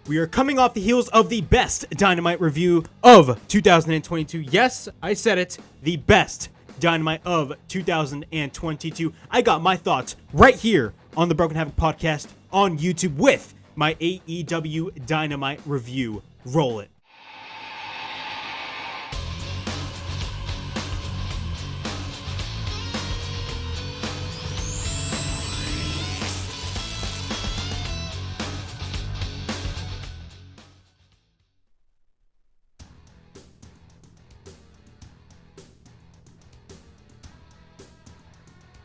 We are coming off the heels of the best Dynamite review of 2022. Yes, I said it, the best Dynamite of 2022. I got my thoughts right here on the Broken Havoc podcast on YouTube with my AEW Dynamite review. Roll it.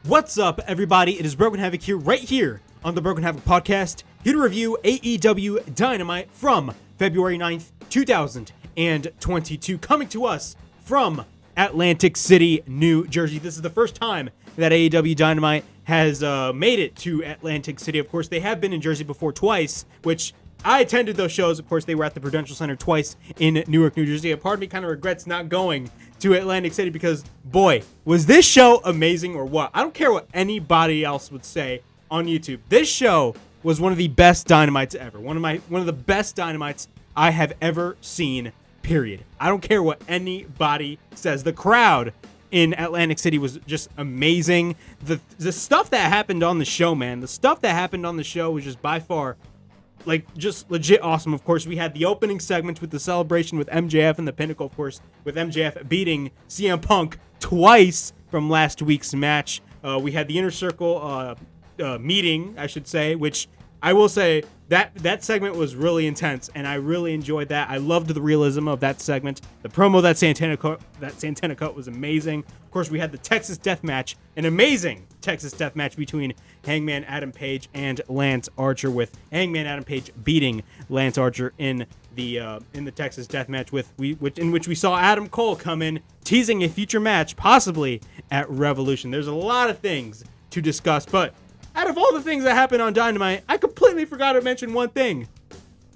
What's up, everybody? It is Broken Havoc here, right here on the Broken Havoc podcast, here to review AEW Dynamite from February 9th, 2022, coming to us from Atlantic City, New Jersey. This is the first time that AEW Dynamite has made it to Atlantic City. Of course, they have been in Jersey before twice, which I attended those shows. Of course, they were at the Prudential Center twice in Newark, New Jersey. A part of me kind of regrets not going to Atlantic City because, boy, was this show amazing or what? I don't care what anybody else would say on YouTube. This show was one of the best Dynamites ever. One of the best Dynamites I have ever seen, period. I don't care what anybody says. The crowd in Atlantic City was just amazing. The stuff that happened on the show, man, the stuff that happened on the show was just by far just legit awesome. Of course, we had the opening segment with the celebration with MJF and the Pinnacle, of course, with MJF beating CM Punk twice from last week's match. We had the Inner Circle meeting, I should say, which I will say that segment was really intense, and I really enjoyed that. I loved the realism of that segment. The promo that Santana cut was amazing. Of course, we had the Texas Deathmatch, an amazing Texas Deathmatch between Hangman Adam Page and Lance Archer, with Hangman Adam Page beating Lance Archer in the Texas Deathmatch, in which we saw Adam Cole come in, teasing a future match, possibly at Revolution. There's a lot of things to discuss, but out of all the things that happened on Dynamite, I completely forgot to mention one thing.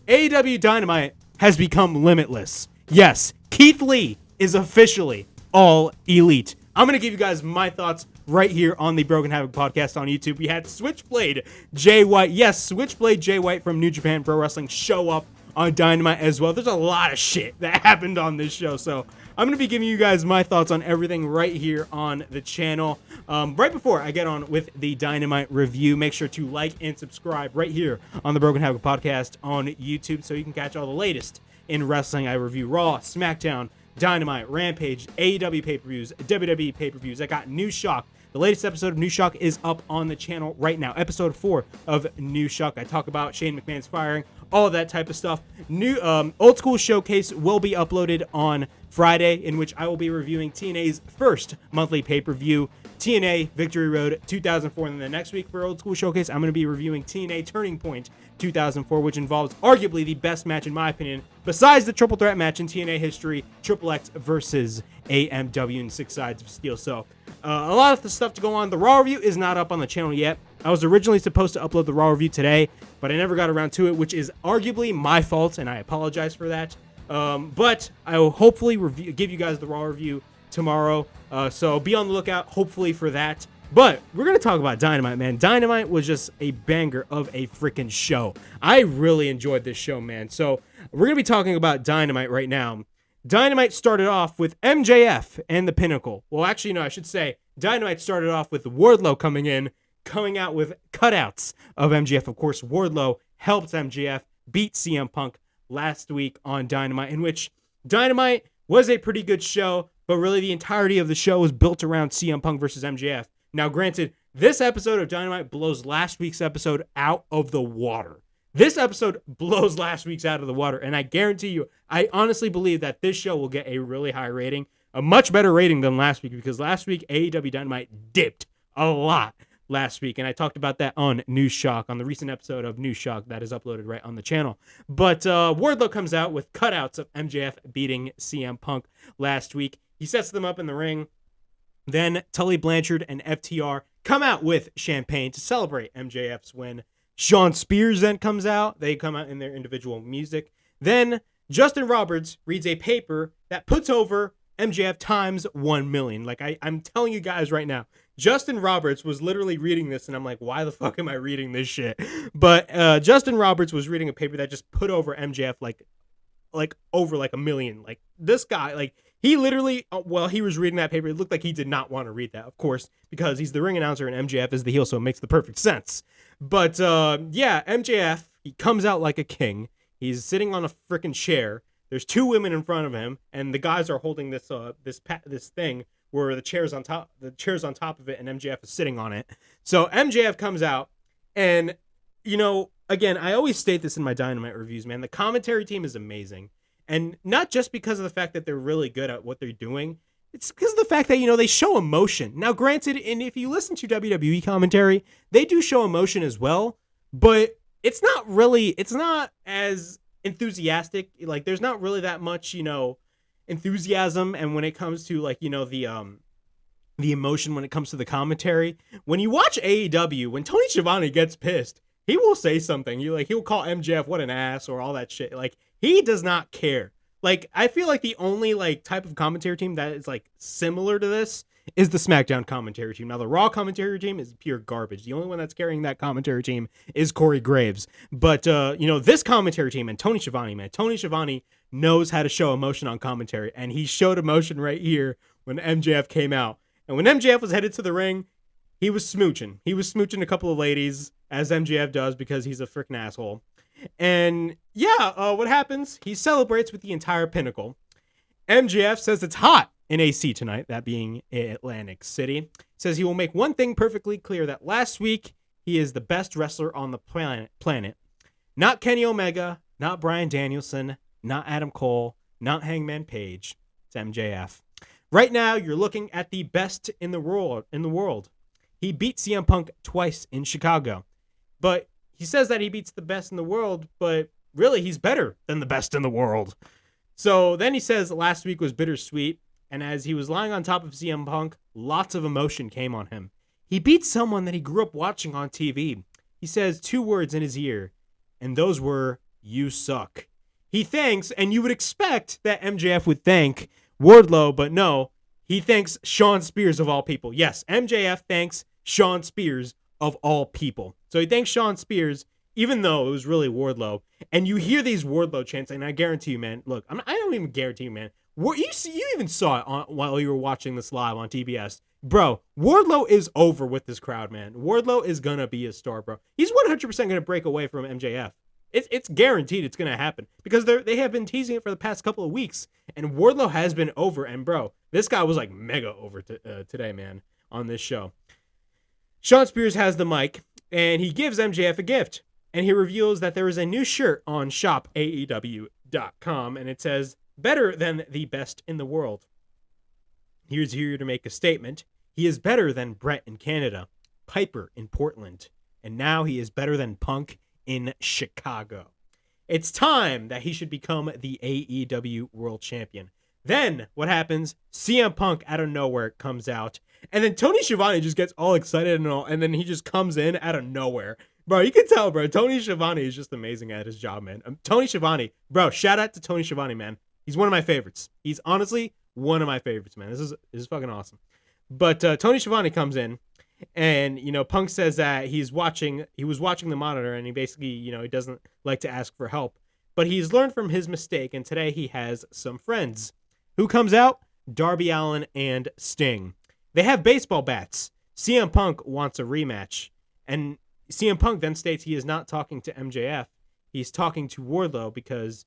AEW Dynamite has become limitless. Yes, Keith Lee is officially all elite. I'm going to give you guys my thoughts right here on the Broken Havoc podcast on YouTube. We had Switchblade Jay White. Yes, Switchblade Jay White from New Japan Pro Wrestling show up on Dynamite as well. There's a lot of shit that happened on this show, so I'm going to be giving you guys my thoughts on everything right here on the channel. Right before I get on with the Dynamite review, make sure to like and subscribe right here on the Broken Havoc podcast on YouTube so you can catch all the latest in wrestling. I review Raw, SmackDown, Dynamite, Rampage, AEW pay-per-views, WWE pay-per-views. I got New Shock. The latest episode of New Shock is up on the channel right now. Episode 4 of New Shock. I talk about Shane McMahon's firing, all of that type of stuff. New Old School Showcase will be uploaded on Friday, in which I will be reviewing TNA's first monthly pay-per-view, TNA Victory Road 2004. And then the next week for Old School Showcase, I'm going to be reviewing TNA Turning Point 2004, which involves arguably the best match, in my opinion, besides the triple threat match in TNA history, Triple X versus AMW and 6 Sides of Steel. So a lot of the stuff to go on. The Raw review is not up on the channel yet. I was originally supposed to upload the Raw review today, but I never got around to it, which is arguably my fault, and I apologize for that. But I will hopefully give you guys the Raw review tomorrow, so be on the lookout, hopefully, for that. But we're going to talk about Dynamite, man. Dynamite was just a banger of a freaking show. I really enjoyed this show, man. So we're going to be talking about Dynamite right now. Dynamite started off with MJF and the Pinnacle. Well, actually, no, I should say Dynamite started off with Wardlow coming out with cutouts of MJF. Of course, Wardlow helped MJF beat CM Punk last week on Dynamite, in which Dynamite was a pretty good show, but really the entirety of the show was built around CM Punk versus MJF. Now, granted, this episode of Dynamite blows last week's episode out of the water. This episode blows last week's out of the water, and I guarantee you, I honestly believe that this show will get a really high rating, a much better rating than last week, because last week AEW Dynamite dipped a lot last week, and I talked about that on New Shock, on the recent episode of New Shock that is uploaded right on the channel. But Wardlow comes out with cutouts of MJF beating CM Punk last week. He sets them up in the ring. Then Tully Blanchard and FTR come out with champagne to celebrate MJF's win. Sean Spears then comes out. They come out in their individual music. Then Justin Roberts reads a paper that puts over MJF times 1 million. Like I'm telling you guys right now, Justin Roberts was literally reading this, and I'm like, why the fuck am I reading this shit? But Justin Roberts was reading a paper that just put over MJF like over like a million. Like this guy, like he literally, while he was reading that paper, it looked like he did not want to read that, of course, because he's the ring announcer and MJF is the heel, so it makes the perfect sense. But yeah, MJF, he comes out like a king. He's sitting on a freaking chair. There's two women in front of him, and the guys are holding this this thing where the chair's on top of it, and MJF is sitting on it. So MJF comes out, and you know, again, I always state this in my Dynamite reviews, man. The commentary team is amazing, and not just because of the fact that they're really good at what they're doing. It's because of the fact that, you know, they show emotion. Now, granted, and if you listen to WWE commentary, they do show emotion as well, but it's not as enthusiastic. Like, there's not really that much, you know, enthusiasm. And when it comes to, like, you know, the emotion when it comes to the commentary, when you watch AEW, when Tony Schiavone gets pissed, he will say something. He'll call MJF what an ass or all that shit. Like, he does not care. Like, I feel like the only, like, type of commentary team that is, like, similar to this is the SmackDown commentary team. Now, the Raw commentary team is pure garbage. The only one that's carrying that commentary team is Corey Graves. But, you know, this commentary team and Tony Schiavone, man, Tony Schiavone knows how to show emotion on commentary, and he showed emotion right here when MJF came out. And when MJF was headed to the ring, he was smooching. He was smooching a couple of ladies, as MJF does, because he's a freaking asshole. And yeah, what happens? He celebrates with the entire Pinnacle. MJF says it's hot in AC tonight, that being Atlantic City. Says he will make one thing perfectly clear, that last week he is the best wrestler on the planet. Not Kenny Omega, not Bryan Danielson, not Adam Cole, not Hangman Page. It's MJF. Right now, you're looking at the best in the world. He beat CM Punk twice in Chicago. But he says that he beats the best in the world, but really he's better than the best in the world. So then he says last week was bittersweet, and as he was lying on top of CM Punk, lots of emotion came on him. He beat someone that he grew up watching on TV. He says two words in his ear, and those were, "You suck." He thanks, and you would expect that MJF would thank Wardlow, but no, he thanks Shawn Spears of all people. Yes, MJF thanks Shawn Spears of all people. So he thanks Shawn Spears, even though it was really Wardlow. And you hear these Wardlow chants, and I guarantee you, man, look, I don't even guarantee you, man. You even saw it while you were watching this live on TBS. Bro, Wardlow is over with this crowd, man. Wardlow is going to be a star, bro. He's 100% going to break away from MJF. It's guaranteed it's going to happen because they have been teasing it for the past couple of weeks, and Wardlow has been over. And, bro, this guy was, like, mega over today, man, on this show. Shawn Spears has the mic, and he gives MJF a gift. And he reveals that there is a new shirt on shopaew.com, and it says, "Better than the best in the world." He's here to make a statement. He is better than Brett in Canada, Piper in Portland, and now he is better than Punk in Chicago. It's time that he should become the AEW World Champion. Then what happens? CM Punk out of nowhere comes out, and then Tony Schiavone just gets all excited and then he just comes in out of nowhere. Bro, you can tell, bro. Tony Schiavone is just amazing at his job, man. Tony Schiavone, bro, shout out to Tony Schiavone, man. He's one of my favorites. He's honestly one of my favorites, man. This is fucking awesome. But Tony Schiavone comes in, and, you know, Punk says that he was watching the monitor, and he basically, you know, he doesn't like to ask for help. But he's learned from his mistake, and today he has some friends. Who comes out? Darby Allin and Sting. They have baseball bats. CM Punk wants a rematch. And CM Punk then states he is not talking to MJF. He's talking to Wardlow because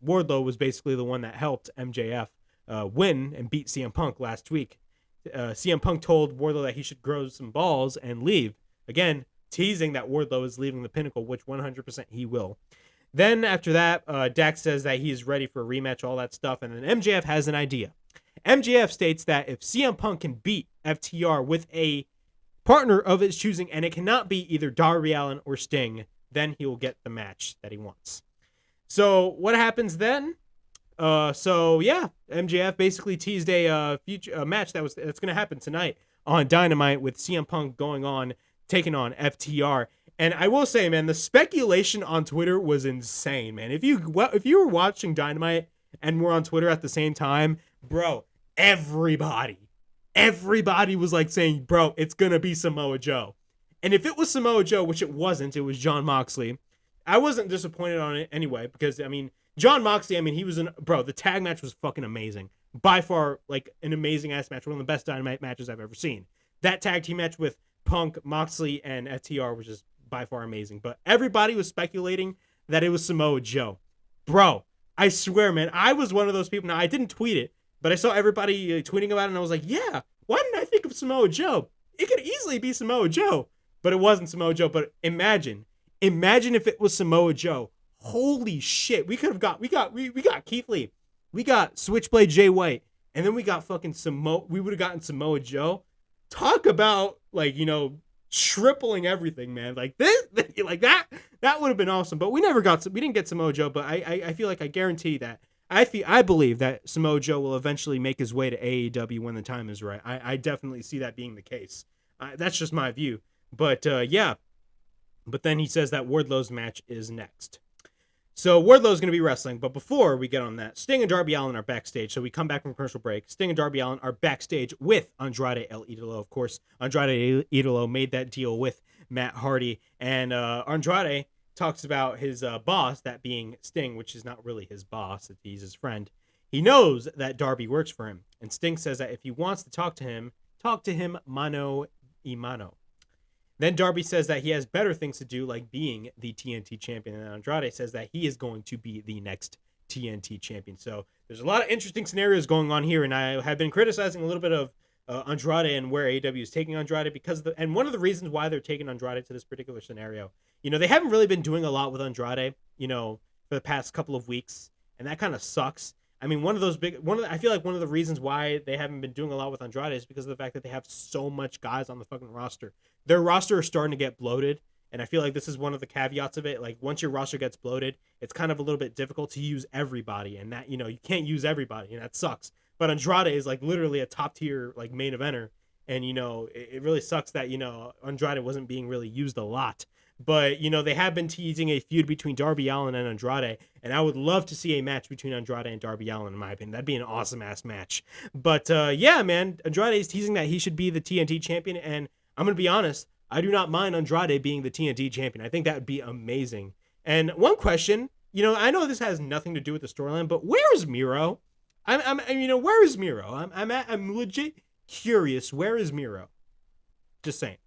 Wardlow was basically the one that helped MJF win and beat CM Punk last week. CM Punk told Wardlow that he should grow some balls and leave. Again, teasing that Wardlow is leaving the Pinnacle, which 100% he will. Then after that, Dax says that he is ready for a rematch, all that stuff, and then MJF has an idea. MJF states that if CM Punk can beat FTR with a partner of his choosing, and it cannot be either Darby Allin or Sting, then he will get the match that he wants. So what happens then? So yeah, MJF basically teased a future match that's going to happen tonight on Dynamite with CM Punk taking on FTR. And I will say, man, the speculation on Twitter was insane, man. If you were watching Dynamite and were on Twitter at the same time, bro, everybody everybody was like saying, bro, it's going to be Samoa Joe. And if it was Samoa Joe, which it wasn't, it was Jon Moxley, I wasn't disappointed on it anyway, because, I mean, Jon Moxley, I mean, he was the tag match was fucking amazing. By far, like, an amazing ass match, one of the best Dynamite matches I've ever seen. That tag team match with Punk, Moxley, and FTR was just by far amazing. But everybody was speculating that it was Samoa Joe. Bro, I swear, man, I was one of those people. Now, I didn't tweet it, but I saw everybody tweeting about it, and I was like, yeah, why didn't I think of Samoa Joe? It could easily be Samoa Joe, but it wasn't Samoa Joe. But imagine if it was Samoa Joe. Holy shit, we got Keith Lee, we got Switchblade Jay White, and then we got fucking we would have gotten Samoa Joe. Talk about, like, you know, tripling everything, man. Like this, like that would have been awesome. But we didn't get Samoa Joe. But I feel like I guarantee that I believe that Samoa Joe will eventually make his way to AEW when the time is right. I definitely see that being the case. That's just my view. But yeah. But then he says that Wardlow's match is next. So Wardlow's going to be wrestling, but before we get on that, Sting and Darby Allin are backstage. So we come back from commercial break. Sting and Darby Allin are backstage with Andrade El Idolo. Of course, Andrade El Idolo made that deal with Matt Hardy, and Andrade talks about his boss, that being Sting, which is not really his boss, he's his friend. He knows that Darby works for him, and Sting says that if he wants to talk to him mano a mano. Then Darby says that he has better things to do, like being the TNT champion. And Andrade says that he is going to be the next TNT champion. So there's a lot of interesting scenarios going on here. And I have been criticizing a little bit of Andrade and where AEW is taking Andrade and one of the reasons why they're taking Andrade to this particular scenario, you know, they haven't really been doing a lot with Andrade, you know, for the past couple of weeks. And that kind of sucks. I mean, I feel like one of the reasons why they haven't been doing a lot with Andrade is because of the fact that they have so much guys on the fucking roster. Their roster is starting to get bloated, and I feel like this is one of the caveats of it. Like, once your roster gets bloated, it's kind of a little bit difficult to use everybody, and that, you know, you can't use everybody, and that sucks. But Andrade is, like, literally a top-tier, like, main eventer, and, you know, it really sucks that, you know, Andrade wasn't being really used a lot. But, you know, they have been teasing a feud between Darby Allin and Andrade, and I would love to see a match between Andrade and Darby Allin, in my opinion. That'd be an awesome-ass match. But, yeah, man, Andrade is teasing that he should be the TNT champion, and I'm going to be honest, I do not mind Andrade being the TNT champion. I think that would be amazing. And one question, you know, I know this has nothing to do with the storyline, but where is Miro? You know, where is Miro? I'm legit curious. Where is Miro? Just saying.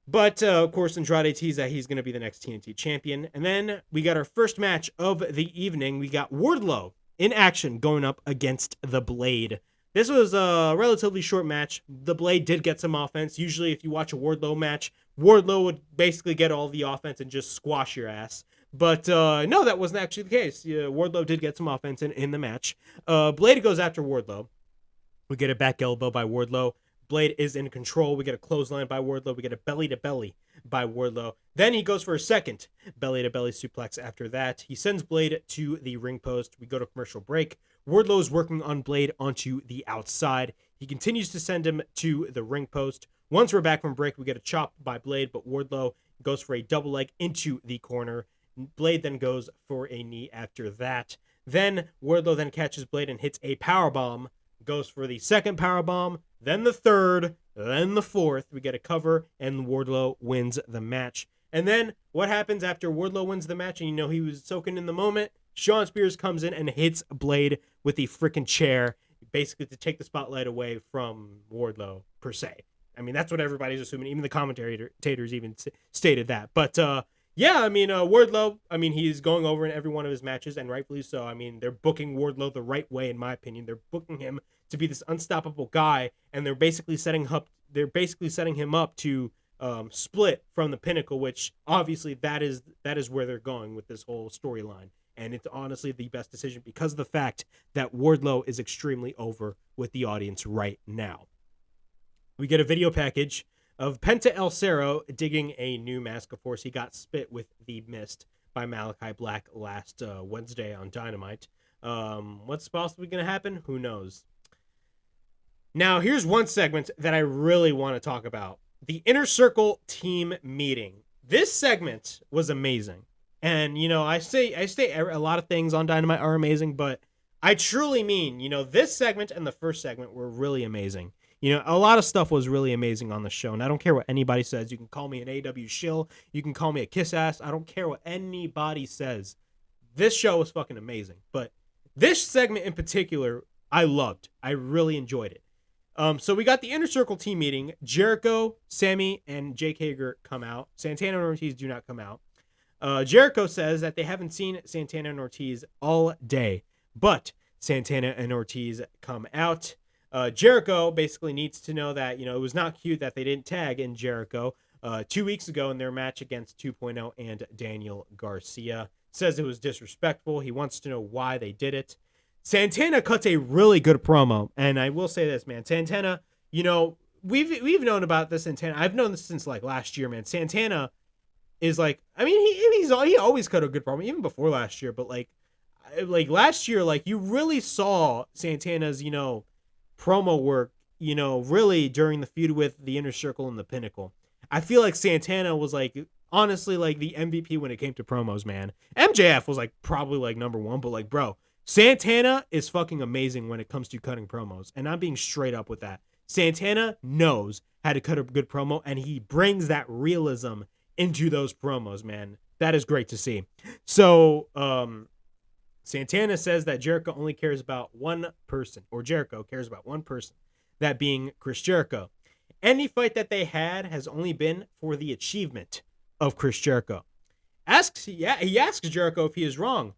But, of course, Andrade teased that he's going to be the next TNT champion. And then we got our first match of the evening. We got Wardlow in action going up against The Blade. This was a relatively short match. The Blade did get some offense. Usually, if you watch a Wardlow match, Wardlow would basically get all the offense and just squash your ass. But no, that wasn't actually the case. Wardlow did get some offense in the match. Blade goes after Wardlow. We get a back elbow by Wardlow. Blade is in control. We get a clothesline by Wardlow. We get a belly-to-belly by Wardlow. Then he goes for a second belly-to-belly suplex after that. He sends Blade to the ring post. We go to commercial break. Wardlow is working on Blade onto the outside. He continues to send him to the ring post. Once we're back from break, we get a chop by Blade, but Wardlow goes for a double leg into the corner. Blade then goes for a knee after that. Then Wardlow then catches Blade and hits a powerbomb. Goes for the second powerbomb, then the third, then the fourth. We get a cover, and Wardlow wins the match. And then what happens after Wardlow wins the match, and you know he was soaking in the moment? Shawn Spears comes in and hits Blade with the freaking chair, basically to take the spotlight away from Wardlow, per se. I mean, that's what everybody's assuming. Even the commentators even stated that. But, yeah, I mean, Wardlow, I mean, he's going over in every one of his matches, and rightfully so. I mean, they're booking Wardlow the right way, in my opinion. They're booking him to be this unstoppable guy, and they're basically setting him up to split from the Pinnacle, which obviously that is where they're going with this whole storyline. And it's honestly the best decision because of the fact that Wardlow is extremely over with the audience right now. We get a video package of Penta El Cerro digging a new mask. Of course, he got spit with the mist by Malachi Black last Wednesday on Dynamite. What's possibly going to happen? Who knows? Now, here's one segment that I really want to talk about. The Inner Circle team meeting. This segment was amazing. And, you know, I say a lot of things on Dynamite are amazing, but I truly mean, this segment and the first segment were really amazing. A lot of stuff was really amazing on the show, and I don't care what anybody says. You can call me an AEW shill. You can call me a kiss ass. I don't care what anybody says. This show was fucking amazing. But this segment in particular, I loved. I really enjoyed it. So we got the Inner Circle team meeting. Jericho, Sammy, and Jake Hager come out. Santana and Ortiz do not come out. Jericho says that they haven't seen Santana and Ortiz all day, but Santana and Ortiz come out. Jericho basically needs to know that, it was not cute that they didn't tag in Jericho 2 weeks ago in their match against 2.0 and Daniel Garcia. Says it was disrespectful. He wants to know why they did it. Santana cuts a really good promo, and I will say this, man. Santana, we've known about this Santana. I've known this since like last year, man. Santana is like, I mean, he always cut a good promo, even before last year. But like last year, like you really saw Santana's, promo work, really during the feud with the Inner Circle and the Pinnacle. I feel like Santana was like, honestly, like the MVP when it came to promos, man. MJF was like probably like number one, but like, bro, Santana is fucking amazing when it comes to cutting promos. And I'm being straight up with that. Santana knows how to cut a good promo, and he brings that realism into those promos, man. That is great to see. So, Santana says that Jericho only cares about one person, or Jericho cares about one person, that being Chris Jericho. Any fight that they had has only been for the achievement of Chris Jericho. He asks Jericho if he is wrong.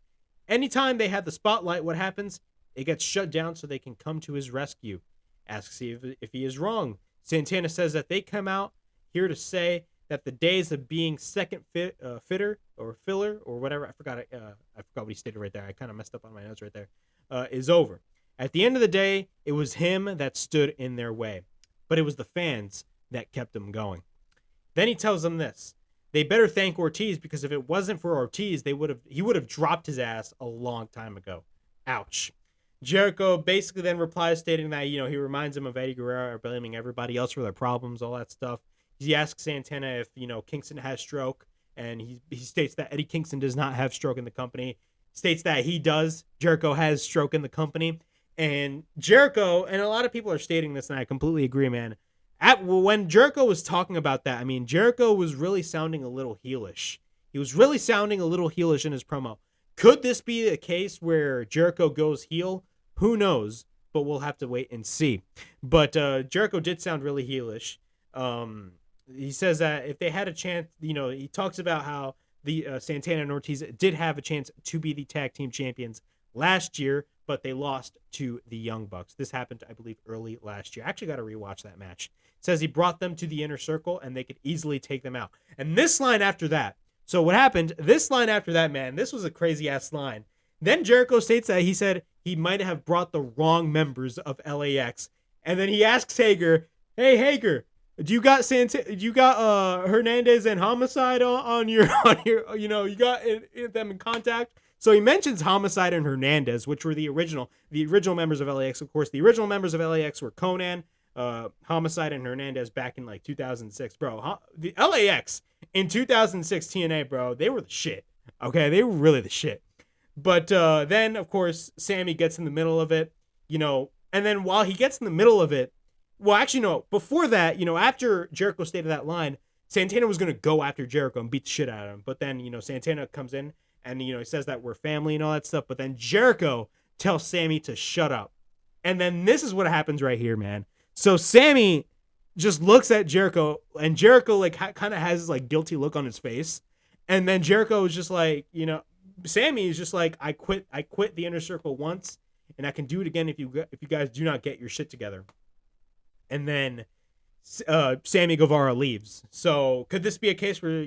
Anytime they had the spotlight, what happens? It gets shut down so they can come to his rescue. Asks if he is wrong. Santana says that they come out here to say that the days of being second fitter or filler or whatever, I forgot what he stated right there. I kind of messed up on my notes right there. Is over. At the end of the day, it was him that stood in their way, but it was the fans that kept him going. Then he tells them this. They better thank Ortiz, because if it wasn't for Ortiz, he would have dropped his ass a long time ago. Ouch. Jericho basically then replies stating that, he reminds him of Eddie Guerrero, blaming everybody else for their problems, all that stuff. He asks Santana if, Kingston has stroke, and he states that Eddie Kingston does not have stroke in the company. States that he does. Jericho has stroke in the company. And Jericho, and a lot of people are stating this, and I completely agree, man. When Jericho was talking about that, I mean, Jericho was really sounding a little heelish. He was really sounding a little heelish in his promo. Could this be a case where Jericho goes heel? Who knows? But we'll have to wait and see. But Jericho did sound really heelish. He says that if they had a chance, he talks about how the Santana and Ortiz did have a chance to be the tag team champions last year, but they lost to the Young Bucks. This happened, I believe, early last year. I actually got to rewatch that match. Says he brought them to the Inner Circle and they could easily take them out. And this line after that. So what happened? This line after that, man, this was a crazy ass line. Then Jericho states that he said he might have brought the wrong members of LAX. And then he asks Hager, "Hey Hager, do you got Hernandez and Homicide on your you got them in contact?" So he mentions Homicide and Hernandez, which were the original members of LAX. Of course, the original members of LAX were Conan, Homicide, and Hernandez back in like 2006, bro. The LAX in 2006 TNA, bro, they were the shit. Okay, they were really the shit. But then, of course, Sammy gets in the middle of it, and then while he gets in the middle of it, well, actually, no, before that, after Jericho stated that line, Santana was going to go after Jericho and beat the shit out of him. But then, Santana comes in and, he says that we're family and all that stuff. But then Jericho tells Sammy to shut up. And then this is what happens right here, man. So Sammy just looks at Jericho, and Jericho like kind of has this like guilty look on his face. And then Jericho is just like, Sammy is just like, I quit the Inner Circle once, and I can do it again if you guys do not get your shit together. And then Sammy Guevara leaves. So could this be a case where,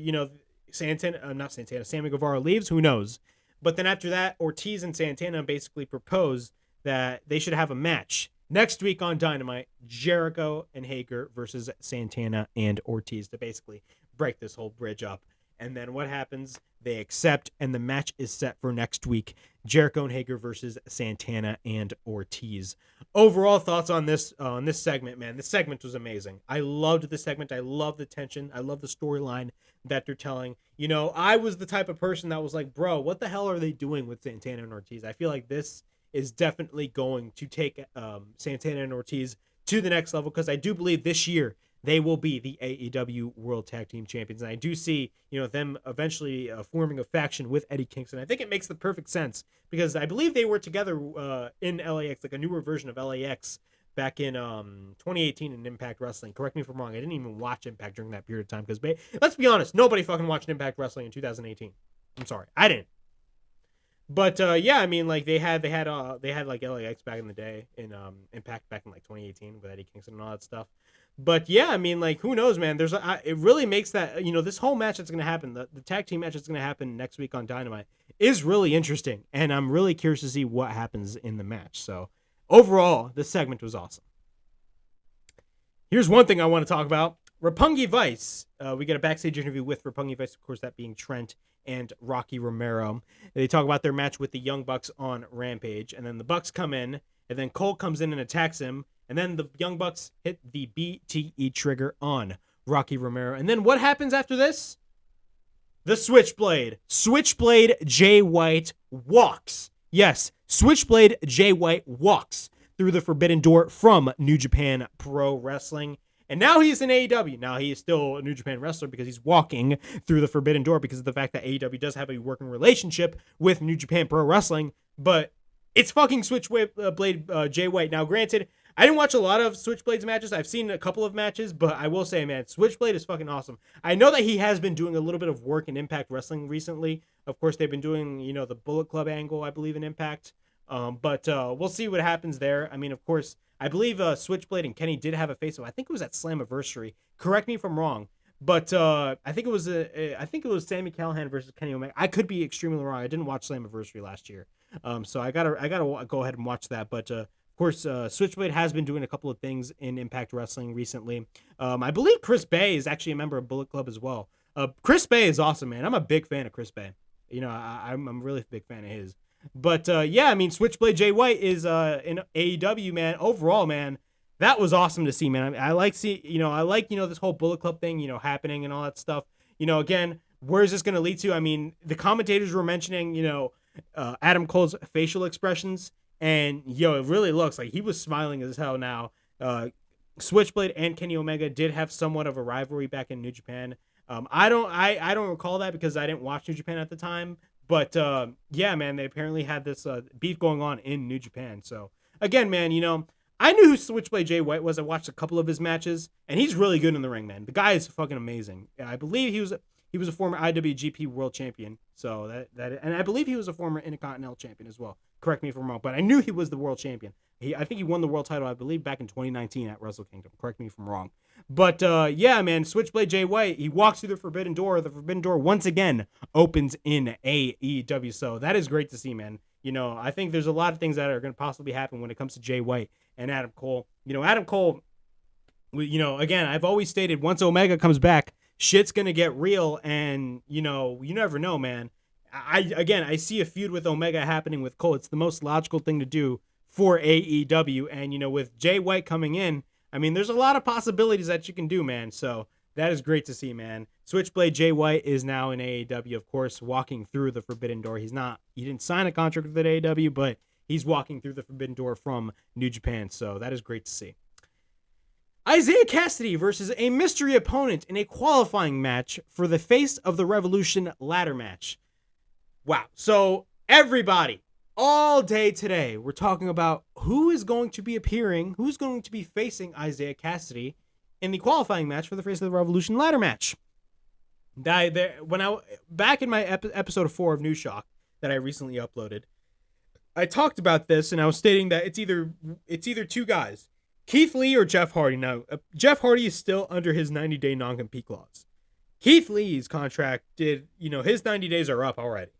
Sammy Guevara leaves? Who knows? But then after that, Ortiz and Santana basically propose that they should have a match next week on Dynamite, Jericho and Hager versus Santana and Ortiz, to basically break this whole bridge up. And then what happens? They accept, and the match is set for next week. Jericho and Hager versus Santana and Ortiz. Overall thoughts on this segment, man. This segment was amazing. I loved this segment. I love the tension. I love the storyline that they're telling. I was the type of person that was like, bro, what the hell are they doing with Santana and Ortiz? I feel like this is definitely going to take Santana and Ortiz to the next level, because I do believe this year they will be the AEW World Tag Team Champions. And I do see, them eventually forming a faction with Eddie Kingston. I think it makes the perfect sense, because I believe they were together in LAX, like a newer version of LAX back in 2018 in Impact Wrestling. Correct me if I'm wrong. I didn't even watch Impact during that period of time, because let's be honest, nobody fucking watched Impact Wrestling in 2018. I'm sorry, I didn't. But yeah, I mean, like they had like LAX back in the day in Impact back in like 2018 with Eddie Kingston and all that stuff. But yeah, I mean, like, who knows, man? It really makes that, this whole match that's going to happen, the tag team match that's going to happen next week on Dynamite is really interesting. And I'm really curious to see what happens in the match. So overall, this segment was awesome. Here's one thing I want to talk about. Roppongi Vice. We get a backstage interview with Roppongi Vice, of course, that being Trent and Rocky Romero. They talk about their match with the Young Bucks on Rampage. And then the Bucks come in, and then Cole comes in and attacks him. And then the Young Bucks hit the BTE trigger on Rocky Romero. And then what happens after this? The Switchblade. Switchblade Jay White walks. Yes, Switchblade Jay White walks through the forbidden door from New Japan Pro Wrestling. And now he's in AEW. Now he is still a New Japan wrestler because he's walking through the forbidden door because of the fact that AEW does have a working relationship with New Japan Pro Wrestling. But it's fucking Switchblade Jay White. Now, granted, I didn't watch a lot of Switchblade's matches. I've seen a couple of matches, but I will say, man, Switchblade is fucking awesome. I know that he has been doing a little bit of work in Impact Wrestling recently. Of course, they've been doing, the Bullet Club angle, I believe, in Impact. But we'll see what happens there. I mean, of course, I believe Switchblade and Kenny did have a face-off. I think it was at Slammiversary. Correct me if I'm wrong. But I think it was Sami Callihan versus Kenny Omega. I could be extremely wrong. I didn't watch Slammiversary last year. So I gotta go ahead and watch that. But of course, Switchblade has been doing a couple of things in Impact Wrestling recently. I believe Chris Bay is actually a member of Bullet Club as well. Chris Bay is awesome, man. I'm a big fan of Chris Bay. I'm a really big fan of his. But yeah, I mean, Switchblade Jay White is in AEW, man. Overall, man, that was awesome to see, man. I like this whole Bullet Club thing, happening and all that stuff. Again, where is this going to lead to? I mean, the commentators were mentioning, Adam Cole's facial expressions. And, it really looks like he was smiling as hell now. Switchblade and Kenny Omega did have somewhat of a rivalry back in New Japan. I don't recall that because I didn't watch New Japan at the time. But, yeah, man, they apparently had this beef going on in New Japan. So, again, man, I knew who Switchblade Jay White was. I watched a couple of his matches, and he's really good in the ring, man. The guy is fucking amazing. I believe he was a former IWGP World Champion. So and I believe he was a former Intercontinental Champion as well. Correct me if I'm wrong, but I knew he was the World Champion. I think he won the World Title, I believe, back in 2019 at Wrestle Kingdom. Correct me if I'm wrong. But yeah, man, Switchblade Jay White, he walks through the forbidden door. The forbidden door once again opens in AEW. So that is great to see, man. I think there's a lot of things that are going to possibly happen when it comes to Jay White and Adam Cole. Adam Cole, again, I've always stated once Omega comes back, shit's going to get real. And, you never know, man. I see a feud with Omega happening with Cole. It's the most logical thing to do for AEW. And, with Jay White coming in, I mean, there's a lot of possibilities that you can do, man. So that is great to see, man. Switchblade Jay White is now in AEW, of course, walking through the forbidden door. He didn't sign a contract with AEW, but he's walking through the forbidden door from New Japan. So that is great to see. Isaiah Kassidy versus a mystery opponent in a qualifying match for the Face of the Revolution ladder match. Wow. So everybody, all day today, we're talking about who is going to be appearing, who's going to be facing Isaiah Kassidy in the qualifying match for the Face of the Revolution ladder match. Back in my episode 4 of New Shock that I recently uploaded, I talked about this and I was stating that it's either two guys, Keith Lee or Jeff Hardy. Now, Jeff Hardy is still under his 90-day non-compete clause. Keith Lee's contract his 90 days are up already.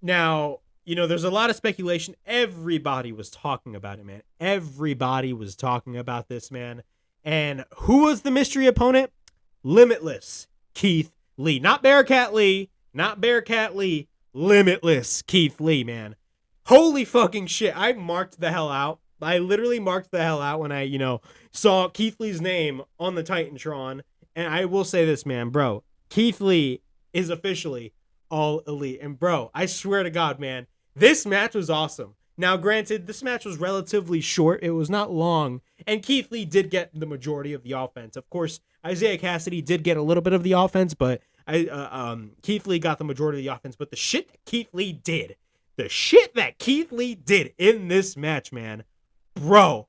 Now, there's a lot of speculation. Everybody was talking about it, man. Everybody was talking about this, man. And who was the mystery opponent? Limitless Keith Lee. Not Bearcat Lee. Limitless Keith Lee, man. Holy fucking shit. I marked the hell out. I literally marked the hell out when I, saw Keith Lee's name on the Titantron. And I will say this, man, bro. Keith Lee is officially All Elite. And, bro, I swear to God, man, this match was awesome. Now, granted, this match was relatively short. It was not long. And Keith Lee did get the majority of the offense. Of course, Isaiah Kassidy did get a little bit of the offense, but Keith Lee got the majority of the offense. But the shit that Keith Lee did in this match, man, bro.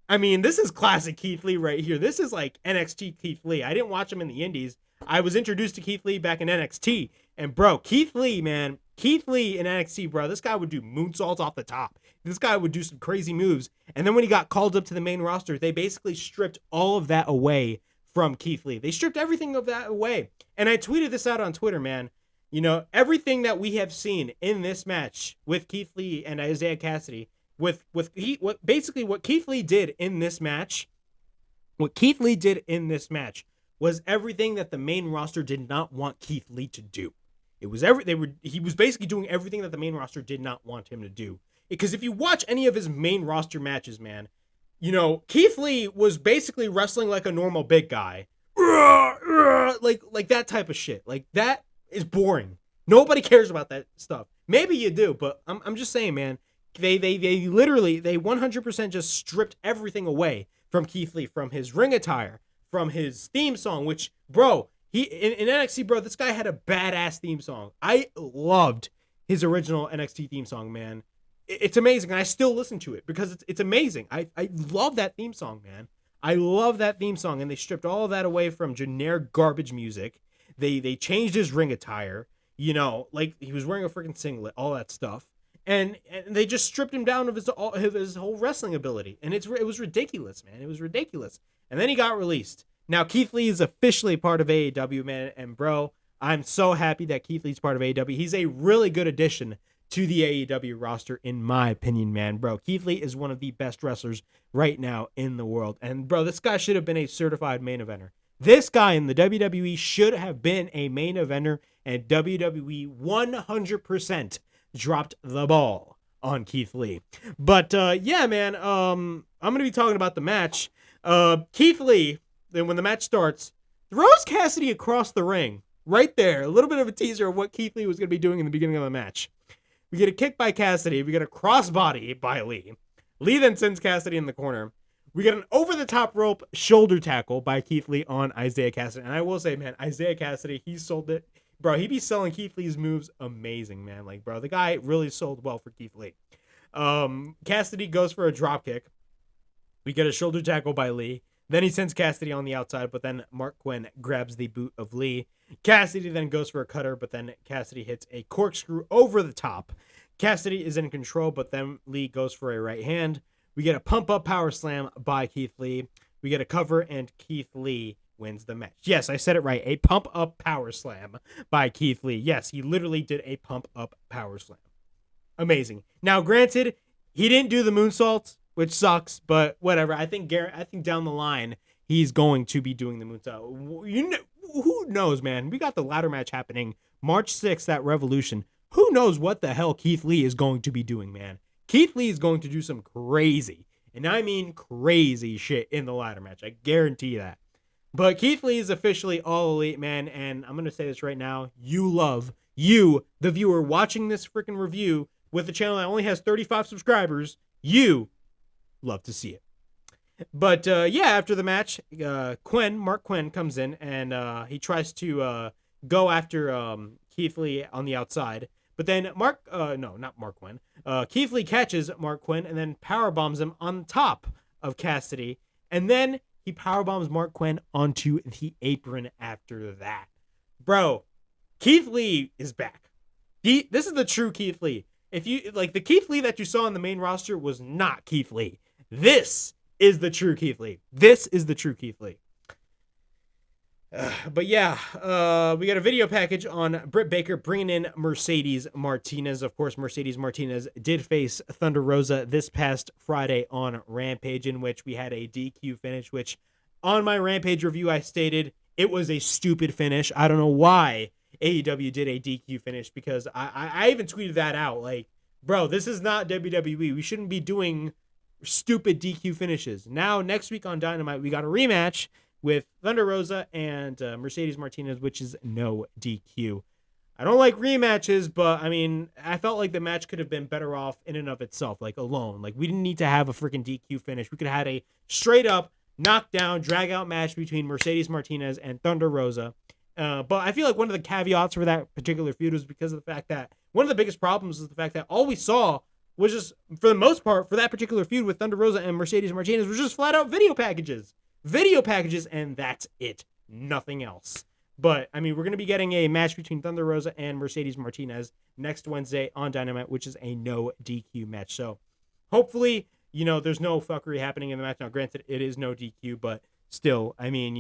I mean, this is classic Keith Lee right here. This is like NXT Keith Lee. I didn't watch him in the Indies. I was introduced to Keith Lee back in NXT. And, bro, Keith Lee, man, Keith Lee in NXT, bro, this guy would do moonsaults off the top. This guy would do some crazy moves. And then when he got called up to the main roster, they basically stripped all of that away from Keith Lee. They stripped everything of that away. And I tweeted this out on Twitter, man. You know, everything that we have seen in this match with Keith Lee and Isaiah Kassidy, what Keith Lee did in this match, was everything that the main roster did not want Keith Lee to do. He was basically doing everything that the main roster did not want him to do. Because if you watch any of his main roster matches, man, you know, Keith Lee was basically wrestling like a normal big guy. Like that type of shit. Like, that is boring. Nobody cares about that stuff. Maybe you do, but I'm just saying, man, they 100% just stripped everything away from Keith Lee, from his ring attire, from his theme song, which, bro, in NXT, bro, this guy had a badass theme song. I loved his original NXT theme song, man. It's amazing, and I still listen to it because it's amazing. I love that theme song, man. I love that theme song, and they stripped all of that away from generic garbage music. They changed his ring attire, you know, like he was wearing a freaking singlet, all that stuff, and they just stripped him down of his whole wrestling ability, and it was ridiculous, man. It was ridiculous. And then he got released. Now Keith Lee is officially part of AEW, man, and bro, I'm so happy that Keith Lee's part of AEW. He's a really good addition to the AEW roster, in my opinion, man. Bro, Keith Lee is one of the best wrestlers right now in the world. And, bro, this guy should have been a certified main eventer. This guy in the WWE should have been a main eventer, and WWE 100% dropped the ball on Keith Lee. But, yeah, man, I'm going to be talking about the match. Keith Lee, then when the match starts, throws Cassidy across the ring. Right there. A little bit of a teaser of what Keith Lee was going to be doing in the beginning of the match. We get a kick by Cassidy. We get a crossbody by Lee. Lee then sends Cassidy in the corner. We get an over-the-top rope shoulder tackle by Keith Lee on Isaiah Kassidy. And I will say, man, Isaiah Kassidy, he sold it. Bro, he be selling Keith Lee's moves amazing, man. Like, bro, the guy really sold well for Keith Lee. Cassidy goes for a drop kick. We get a shoulder tackle by Lee. Then he sends Cassidy on the outside, but then Mark Quinn grabs the boot of Lee. Cassidy then goes for a cutter, but then Cassidy hits a corkscrew over the top. Cassidy is in control, but then Lee goes for a right hand. We get a pump-up power slam by Keith Lee. We get a cover, and Keith Lee wins the match. Yes, I said it right. A pump-up power slam by Keith Lee. Yes, he literally did a pump-up power slam. Amazing. Now, granted, he didn't do the moonsault, which sucks, but whatever. I think down the line, he's going to be doing the moonsault. You know, who knows, man? We got the ladder match happening March 6th at Revolution. Who knows what the hell Keith Lee is going to be doing, man? Keith Lee is going to do some crazy, and I mean crazy shit in the ladder match. I guarantee that. But Keith Lee is officially all elite, man, and I'm going to say this right now. You, the viewer watching this freaking review with the channel that only has 35 subscribers, you love to see it. But, yeah, after the match, Mark Quinn comes in, and he tries to go after Keith Lee on the outside. But then Keith Lee catches Mark Quinn and then powerbombs him on top of Cassidy. And then he powerbombs Mark Quinn onto the apron after that. Bro, Keith Lee is back. This is the true Keith Lee. If you like, the Keith Lee that you saw in the main roster was not Keith Lee. This is the true Keith Lee. This is the true Keith Lee. But yeah, we got a video package on Britt Baker bringing in Mercedes Martinez. Of course, Mercedes Martinez did face Thunder Rosa this past Friday on Rampage, in which we had a DQ finish, which on my Rampage review, I stated it was a stupid finish. I don't know why AEW did a DQ finish, because I even tweeted that out. Like, bro, this is not WWE. We shouldn't be doing stupid DQ finishes. Now, next week on Dynamite, we got a rematch with Thunder Rosa and Mercedes Martinez, which is no DQ. I don't like rematches, but I mean, I felt like the match could have been better off in and of itself, like alone. Like we didn't need to have a freaking DQ finish. We could have had a straight up knockdown, drag out match between Mercedes Martinez and Thunder Rosa. But I feel like one of the caveats for that particular feud was because of the fact that one of the biggest problems is the fact that all we saw was just, for the most part, for that particular feud with Thunder Rosa and Mercedes Martinez, was just flat out video packages, and that's it, nothing else. But I mean, we're going to be getting a match between Thunder Rosa and Mercedes Martinez next Wednesday on Dynamite, which is a no DQ match. So hopefully, there's no fuckery happening in the match. Now, granted, it is no DQ, but still, I mean,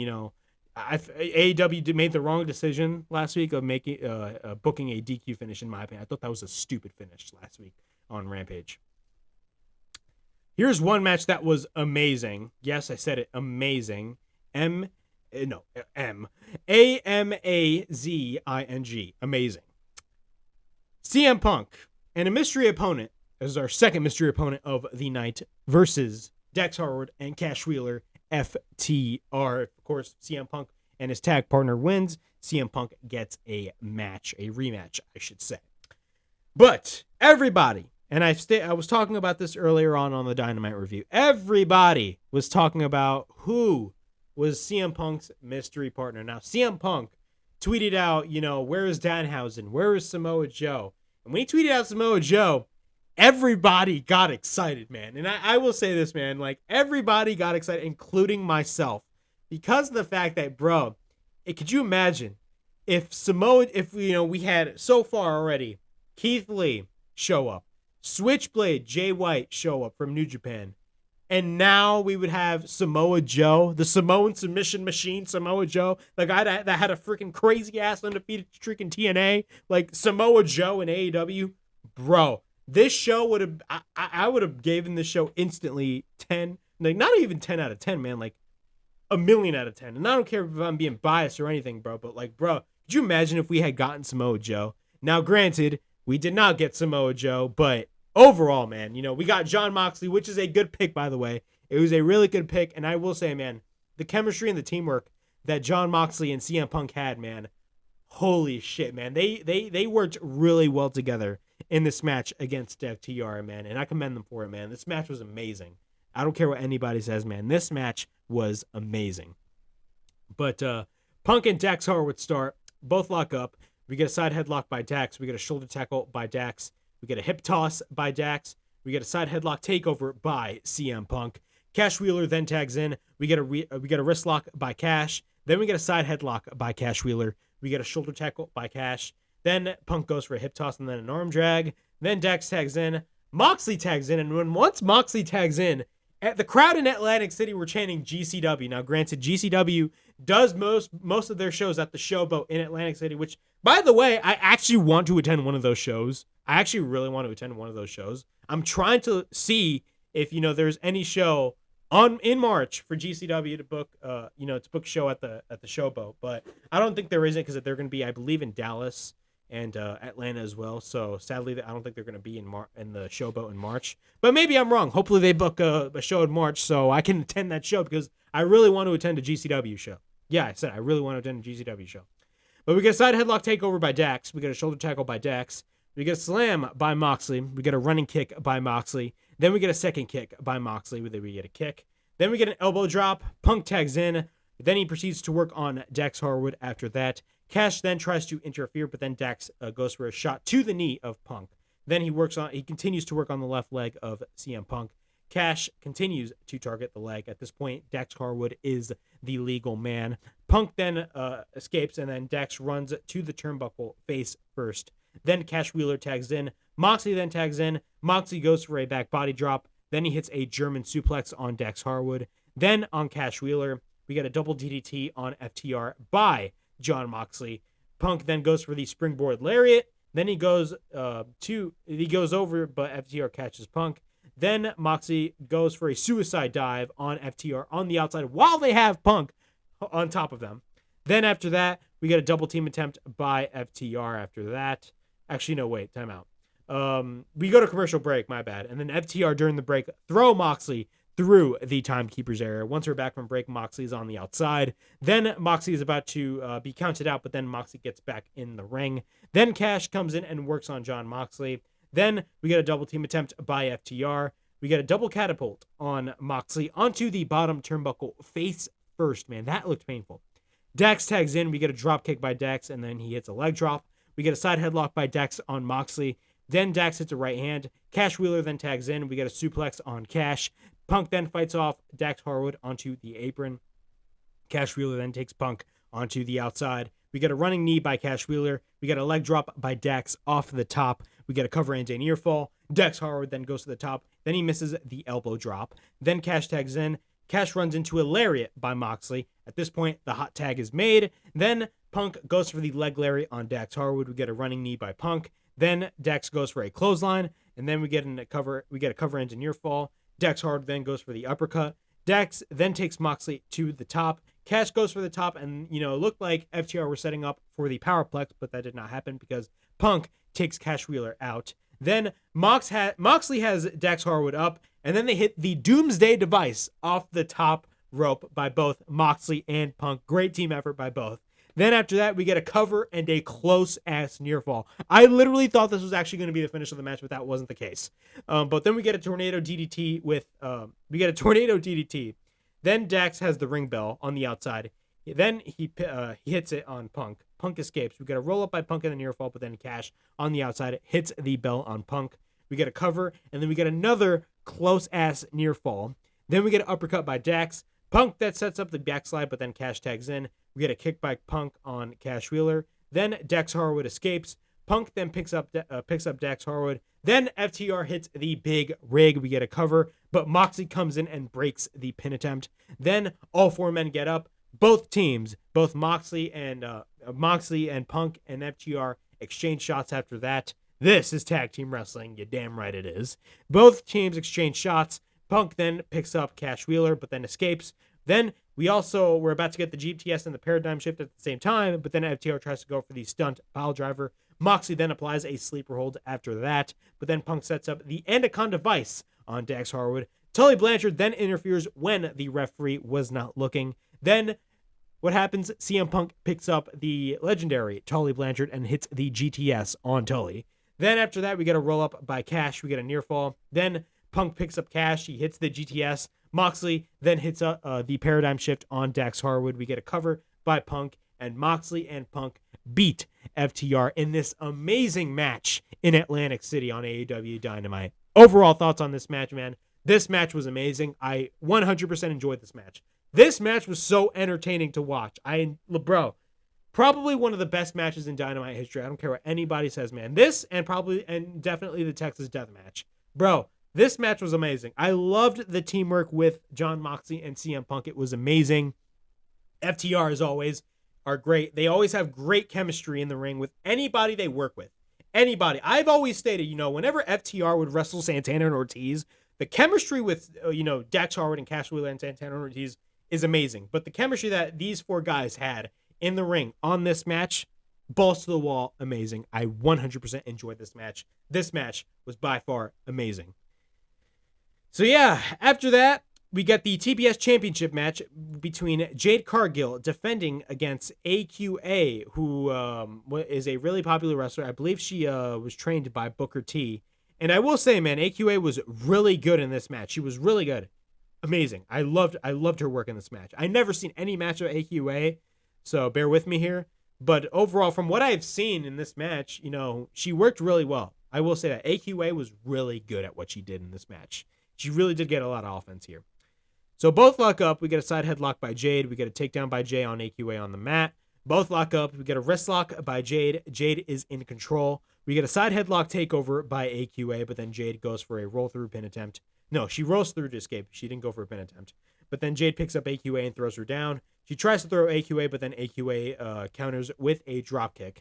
AEW made the wrong decision last week of making booking a DQ finish. In my opinion, I thought that was a stupid finish last week on Rampage. Here's one match that was amazing. Yes, I said it, amazing. AMAZING, amazing. CM Punk and a mystery opponent, as our second mystery opponent of the night, versus Dax Harwood and Cash Wheeler, FTR. Of course, CM Punk and his tag partner wins. CM Punk gets a rematch, I should say. But everybody, and I was talking about this earlier on the Dynamite review, everybody was talking about who was CM Punk's mystery partner. Now, CM Punk tweeted out, where is Danhausen? Where is Samoa Joe? And when he tweeted out Samoa Joe, everybody got excited, man. And I will say this, man, like everybody got excited, including myself, because of the fact that, bro, could you imagine if we had so far already Keith Lee show up, Switchblade Jay White show up from New Japan, and now we would have Samoa Joe, the Samoan submission machine, Samoa Joe, the guy that had a freaking crazy ass undefeated streak in TNA, like Samoa Joe in AEW, bro. This show would have, I would have given this show instantly 10, like not even 10 out of 10, man, like a million out of 10. And I don't care if I'm being biased or anything, bro, but like, bro, could you imagine if we had gotten Samoa Joe? Now, granted, we did not get Samoa Joe, but overall, man, we got Jon Moxley, which is a good pick, by the way. It was a really good pick, and I will say, man, the chemistry and the teamwork that Jon Moxley and CM Punk had, man, holy shit, man. They worked really well together in this match against FTR, man, and I commend them for it, man. This match was amazing. I don't care what anybody says, man. This match was amazing. But Punk and Dax Harwood start, both lock up. We get a side headlock by Dax. We get a shoulder tackle by Dax. We get a hip toss by Dax. We get a side headlock takeover by CM Punk. Cash Wheeler then tags in. We get a wrist lock by Cash. Then we get a side headlock by Cash Wheeler. We get a shoulder tackle by Cash. Then Punk goes for a hip toss and then an arm drag. Then Dax tags in. Moxley tags in. And once Moxley tags in, the crowd in Atlantic City were chanting GCW. Now, granted, GCW does most of their shows at the Showboat in Atlantic City, which, by the way, I actually want to attend one of those shows. I actually really want to attend one of those shows. I'm trying to see if, there's any show in March for GCW to book, to book a show at the Showboat. But I don't think there isn't, because they're going to be, I believe, in Dallas and Atlanta as well. So sadly, I don't think they're going to be in the Showboat in March. But maybe I'm wrong. Hopefully they book a show in March so I can attend that show, because I really want to attend a GCW show. Yeah, I said I really want to attend a GCW show. But we get a side headlock takeover by Dax. We get a shoulder tackle by Dax. We get a slam by Moxley. We get a running kick by Moxley. Then we get a second kick by Moxley. We get a kick. Then we get an elbow drop. Punk tags in. Then he proceeds to work on Dax Harwood after that. Cash then tries to interfere, but then Dax goes for a shot to the knee of Punk. Then he continues to work on the left leg of CM Punk. Cash continues to target the leg. At this point, Dax Harwood is the legal man. Punk then escapes, and then Dax runs to the turnbuckle face first. Then Cash Wheeler tags in. Moxley then tags in. Moxley goes for a back body drop. Then he hits a German suplex on Dax Harwood. Then on Cash Wheeler, we get a double DDT on FTR by Jon Moxley. Punk then goes for the springboard lariat. Then he goes over, but FTR catches Punk. Then Moxley goes for a suicide dive on FTR on the outside while they have Punk on top of them. Then after that, we get a double team attempt by FTR after that. Actually, no, wait, time out. We go to commercial break, my bad. And then FTR during the break throw Moxley through the timekeeper's area. Once we're back from break, Moxley's on the outside. Then Moxley is about to be counted out, but then Moxley gets back in the ring. Then Cash comes in and works on Jon Moxley. Then we get a double team attempt by FTR. We get a double catapult on Moxley onto the bottom turnbuckle face first, man. That looked painful. Dax tags in. We get a drop kick by Dax, and then he hits a leg drop. We get a side headlock by Dax on Moxley. Then Dax hits a right hand. Cash Wheeler then tags in. We get a suplex on Cash. Punk then fights off Dax Harwood onto the apron. Cash Wheeler then takes Punk onto the outside. We get a running knee by Cash Wheeler. We get a leg drop by Dax off the top. We get a cover and a near fall. Dax Harwood then goes to the top. Then he misses the elbow drop. Then Cash tags in. Cash runs into a lariat by Moxley. At this point, the hot tag is made. Then Punk goes for the leg lariat on Dax Harwood. We get a running knee by Punk. Then Dax goes for a clothesline, and then we get a cover and a near fall. Dax Harwood then goes for the uppercut. Dax then takes Moxley to the top. Cash goes for the top, and it looked like FTR were setting up for the powerplex, but that did not happen because Punk takes Cash Wheeler out. Then Moxley has Dax Harwood up, and then they hit the Doomsday Device off the top rope by both Moxley and Punk. Great team effort by both. Then after that, we get a cover and a close-ass near fall. I literally thought this was actually going to be the finish of the match, but that wasn't the case. But then we get a tornado DDT Then Dax has the ring bell on the outside. Then he hits it on Punk. Punk escapes. We get a roll-up by Punk and a near fall, but then Cash on the outside hits the bell on Punk. We get a cover, and then we get another close-ass near fall. Then we get an uppercut by Dax. Punk that sets up the backslide, but then Cash tags in. We get a kick by Punk on Cash Wheeler. Then Dax Harwood escapes. Punk then picks up Dax Harwood. Then FTR hits the big rig. We get a cover, but Moxley comes in and breaks the pin attempt. Then all four men get up. Both teams, both Moxley and Punk and FTR exchange shots after that. This is tag team wrestling. You damn right it is. Both teams exchange shots. Punk then picks up Cash Wheeler, but then escapes. Then we're about to get the GTS and the paradigm shift at the same time, but then FTR tries to go for the stunt pile driver. Moxley then applies a sleeper hold after that, but then Punk sets up the Anaconda Vice on Dax Harwood. Tully Blanchard then interferes when the referee was not looking. Then what happens? CM Punk picks up the legendary Tully Blanchard and hits the GTS on Tully. Then after that, we get a roll-up by Cash. We get a near fall. Then Punk picks up Cash. He hits the GTS. Moxley then hits the paradigm shift on Dax Harwood. We get a cover by Punk, and Moxley and Punk beat FTR in this amazing match in Atlantic City on AEW Dynamite. Overall thoughts on this match, man. This match was amazing. I 100% enjoyed this match. This match was so entertaining to watch. Bro, probably one of the best matches in Dynamite history. I don't care what anybody says, man. This and definitely the Texas Deathmatch. Bro, this match was amazing. I loved the teamwork with Jon Moxley and CM Punk. It was amazing. FTR, as always, are great. They always have great chemistry in the ring with anybody they work with. Anybody. I've always stated, whenever FTR would wrestle Santana and Ortiz, the chemistry with, Dax Harwood and Cash Wheeler and Santana and Ortiz is amazing. But the chemistry that these four guys had in the ring on this match, balls to the wall, amazing. I 100% enjoyed this match. This match was by far amazing. So yeah, after that, we get the TBS Championship match between Jade Cargill defending against AQA, who is a really popular wrestler. I believe she was trained by Booker T. And I will say, man, AQA was really good in this match. She was really good. Amazing. I loved her work in this match. I never seen any match of AQA, so bear with me here. But overall, from what I've seen in this match, she worked really well. I will say that AQA was really good at what she did in this match. She really did get a lot of offense here. So both lock up. We get a side headlock by Jade. We get a takedown by Jay on AQA on the mat. Both lock up. We get a wrist lock by Jade. Jade is in control. We get a side headlock takeover by AQA, but then Jade goes for a roll-through pin attempt. No, she rolls through to escape. She didn't go for a pin attempt. But then Jade picks up AQA and throws her down. She tries to throw AQA, but then AQA counters with a dropkick.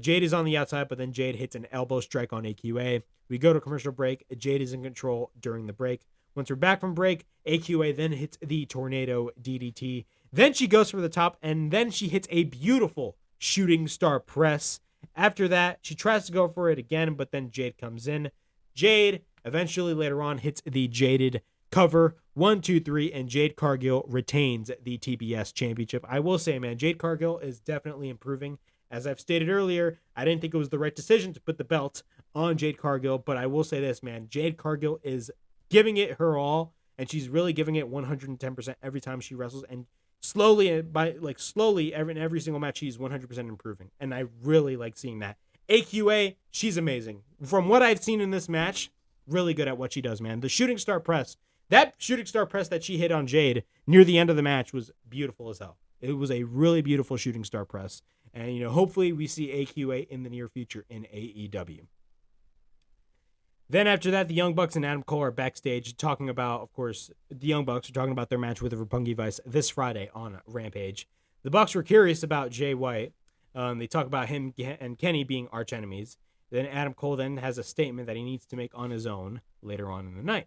Jade is on the outside, but then Jade hits an elbow strike on AQA. We go to commercial break. Jade is in control during the break. Once we're back from break, AQA then hits the tornado DDT. Then she goes for the top, and then she hits a beautiful shooting star press. After that, she tries to go for it again, but then Jade comes in. Jade eventually later on hits the Jaded cover 1, 2, 3, and Jade Cargill retains the TBS Championship. I will say, man, Jade Cargill is definitely improving. As I've stated earlier, I didn't think it was the right decision to put the belt on Jade Cargill, but I will say this, man, Jade Cargill is giving it her all, and she's really giving it 110% every time she wrestles, and slowly, in every single match, she's 100% improving, and I really like seeing that. AQA, she's amazing. From what I've seen in this match, really good at what she does, man. The shooting star press, that shooting star press that she hit on Jade near the end of the match was beautiful as hell. It was a really beautiful shooting star press. And, hopefully we see AQA in the near future in AEW. Then after that, the Young Bucks and Adam Cole are backstage talking about, of course, the Young Bucks are talking about their match with the Roppongi Vice this Friday on Rampage. The Bucks were curious about Jay White. They talk about him and Kenny being arch enemies. Then Adam Cole then has a statement that he needs to make on his own later on in the night.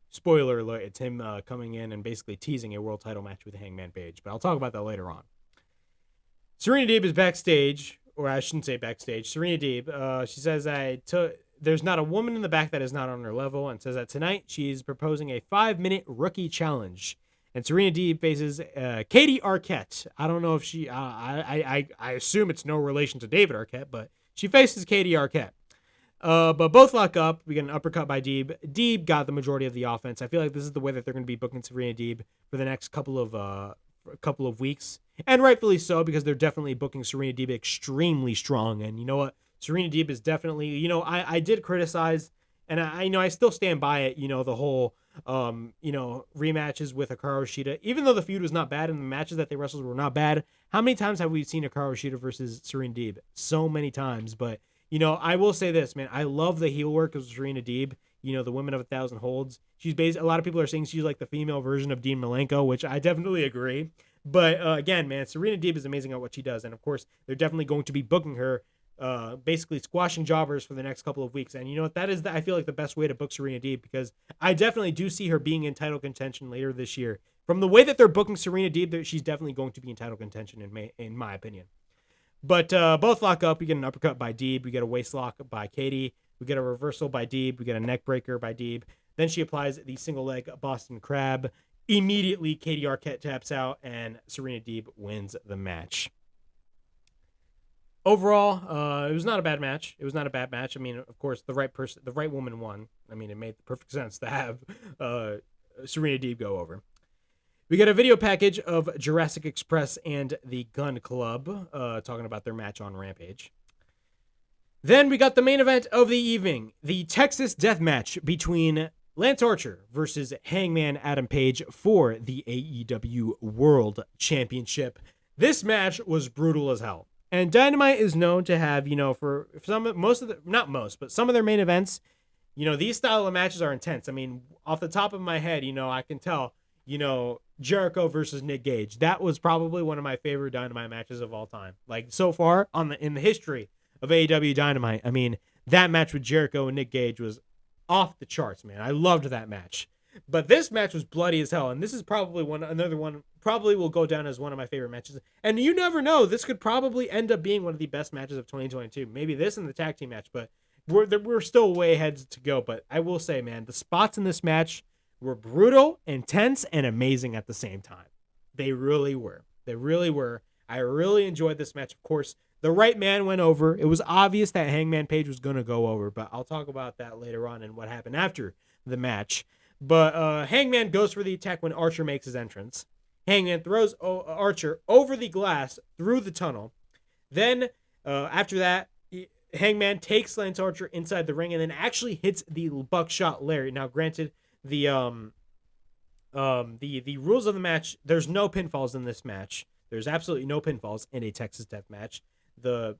Spoiler alert, it's him coming in and basically teasing a world title match with Hangman Page. But I'll talk about that later on. Serena Deeb is backstage, or I shouldn't say backstage. Serena Deeb, she says there's not a woman in the back that is not on her level, and says that tonight she's proposing a 5-minute rookie challenge. And Serena Deeb faces Katie Arquette. I don't know if she, I assume it's no relation to David Arquette, but she faces Katie Arquette. But both lock up. We get an uppercut by Deeb. Deeb got the majority of the offense. I feel like this is the way that they're going to be booking Serena Deeb for the next couple of weeks. And rightfully so, because they're definitely booking Serena Deeb extremely strong. And you know what? Serena Deeb is definitely, I did criticize, and I still stand by it, the whole, rematches with Hikaru Shida. Even though the feud was not bad and the matches that they wrestled were not bad, how many times have we seen Hikaru Shida versus Serena Deeb? So many times. But, I will say this, man. I love the heel work of Serena Deeb. The Women of 1,000 Holds. A lot of people are saying she's like the female version of Dean Malenko, which I definitely agree. But again, man, Serena Deeb is amazing at what she does. And of course, they're definitely going to be booking her, basically squashing jobbers for the next couple of weeks. And that is, I feel like, the best way to book Serena Deeb, because I definitely do see her being in title contention later this year. From the way that they're booking Serena Deeb, she's definitely going to be in title contention in my opinion. But both lock up. We get an uppercut by Deeb. We get a waist lock by Katie. We get a reversal by Deeb. We get a neck breaker by Deeb. Then she applies the single leg Boston Crab. Immediately, Katie Arquette taps out, and Serena Deeb wins the match. Overall, it was not a bad match. I mean, of course, the right woman won. I mean, it made perfect sense to have Serena Deeb go over. We get a video package of Jurassic Express and the Gun Club talking about their match on Rampage. Then we got the main event of the evening, the Texas Deathmatch between Lance Archer versus Hangman Adam Page for the AEW World Championship. This match was brutal as hell. And Dynamite is known to have, for some of their main events, these style of matches are intense. I mean, off the top of my head, I can tell, Jericho versus Nick Gage. That was probably one of my favorite Dynamite matches of all time. Like, so far in the history of AEW Dynamite, I mean, that match with Jericho and Nick Gage was off the charts, man. I loved that match. But this match was bloody as hell, and this is probably another one probably will go down as one of my favorite matches. And you never know, this could probably end up being one of the best matches of 2022. Maybe this and the tag team match, but we're still way ahead to go. But I will say, man, the spots in this match were brutal, intense, and amazing at the same time. They really were. I really enjoyed this match. Of course, the right man went over. It was obvious that Hangman Page was going to go over, but I'll talk about that later on and what happened after the match. But Hangman goes for the attack when Archer makes his entrance. Hangman throws Archer over the glass through the tunnel. Then, after that, Hangman takes Lance Archer inside the ring and then actually hits the buckshot lariat. Now, granted, the rules of the match, there's no pinfalls in this match. There's absolutely no pinfalls in a Texas Deathmatch. The